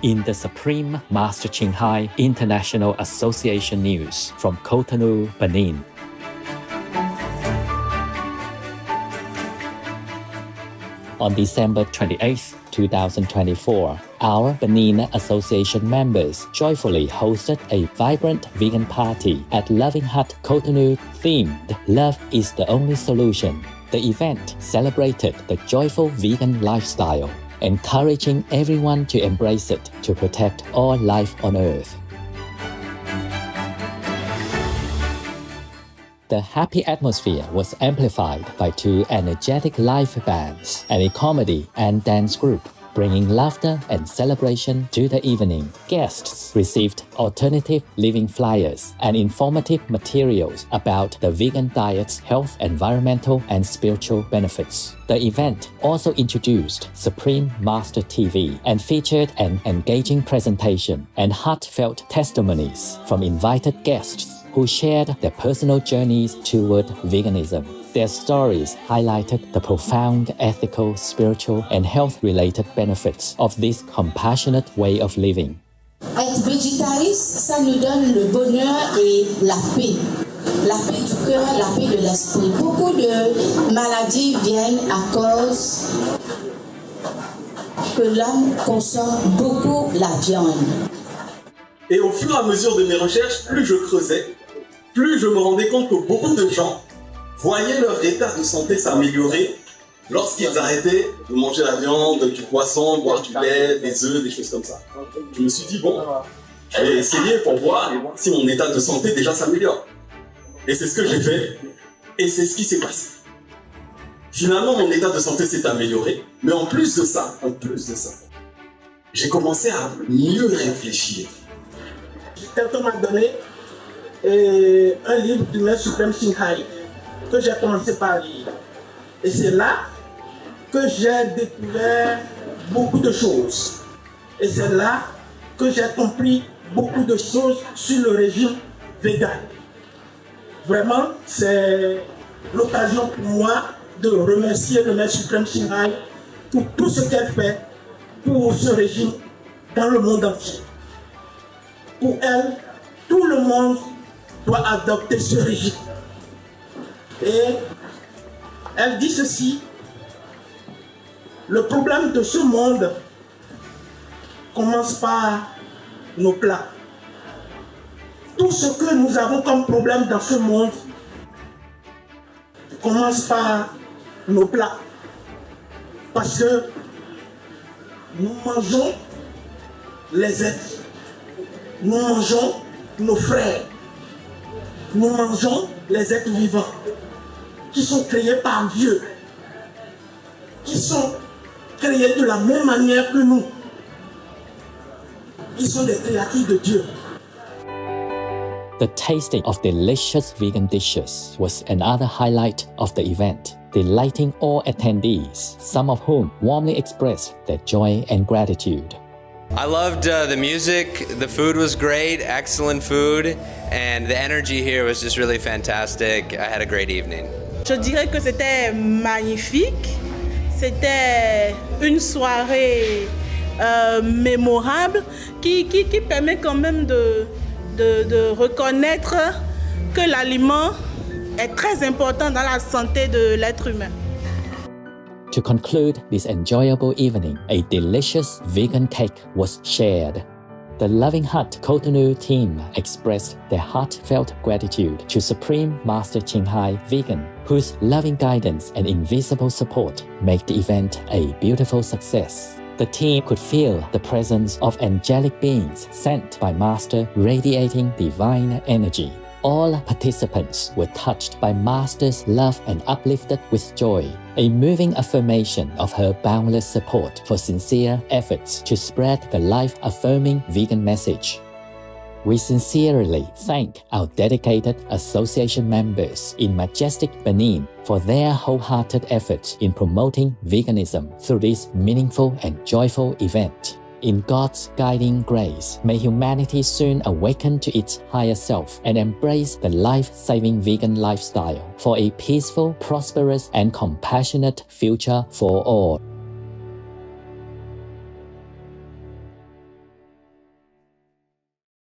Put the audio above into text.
in the Supreme Master Ching Hai International Association News from Cotonou, Benin. On December 28, 2024, our Benin Association members joyfully hosted a vibrant vegan party at Loving Hut Cotonou themed Love is the Only Solution. The event celebrated the joyful vegan lifestyle, encouraging everyone to embrace it to protect all life on Earth. The happy atmosphere was amplified by two energetic live bands and a comedy and dance group, bringing laughter and celebration to the evening. Guests received alternative living flyers and informative materials about the vegan diet's health, environmental, and spiritual benefits. The event also introduced Supreme Master TV and featured an engaging presentation and heartfelt testimonies from invited guests who shared their personal journeys toward veganism. Their stories highlighted the profound ethical, spiritual, and health-related benefits of this compassionate way of living. Être végétariste, ça nous donne le bonheur et la paix. La paix du cœur, la paix de l'esprit. Beaucoup de maladies viennent à cause que l'homme consomme beaucoup la viande. Et au fur et à mesure de mes recherches, plus je creusais, plus je me rendais compte que beaucoup de gens voyaient leur état de santé s'améliorer lorsqu'ils arrêtaient de manger la viande, du poisson, boire du lait, des œufs, des choses comme ça. Je me suis dit, bon, je vais essayer pour voir si mon état de santé déjà s'améliore. Et c'est ce que j'ai fait, et c'est ce qui s'est passé. Finalement, mon état de santé s'est amélioré, mais en plus de ça, j'ai commencé à mieux réfléchir. Quelqu'un m'a donné un livre du Maître Suprême Ching Hai que j'ai commencé par lire. Et c'est là que j'ai découvert beaucoup de choses. Et c'est là que j'ai compris beaucoup de choses sur le régime vegan. Vraiment, c'est l'occasion pour moi de remercier le Maître Suprême Ching Hai pour tout ce qu'elle fait pour ce régime dans le monde entier. Pour elle, tout le monde doit adopter ce régime. Et elle dit ceci, le problème de ce monde commence par nos plats. Tout ce que nous avons comme problème dans ce monde commence par nos plats. Parce que nous mangeons les êtres. Nous mangeons nos frères. Nous mangeons les êtres vivants qui sont créés par Dieu, qui sont créés de la même manière que nous. Ils sont des créatures de Dieu. The tasting of delicious vegan dishes was another highlight of the event, delighting all attendees, some of whom warmly expressed their joy and gratitude. I loved the music, the food was great, excellent food, and the energy here was just really fantastic. I had a great evening. Je dirais que c'était magnifique, c'était une soirée mémorable qui permet quand même de reconnaître que l'aliment est très important dans la santé de l'être humain. To conclude this enjoyable evening, a delicious vegan cake was shared. The Loving Hut Cotonou team expressed their heartfelt gratitude to Supreme Master Ching Hai Vegan, whose loving guidance and invisible support make the event a beautiful success. The team could feel the presence of angelic beings sent by Master radiating divine energy. All participants were touched by Master's love and uplifted with joy, a moving affirmation of her boundless support for sincere efforts to spread the life-affirming vegan message. We sincerely thank our dedicated association members in majestic Benin for their wholehearted efforts in promoting veganism through this meaningful and joyful event. In God's guiding grace, may humanity soon awaken to its higher self and embrace the life-saving vegan lifestyle for a peaceful, prosperous, and compassionate future for all.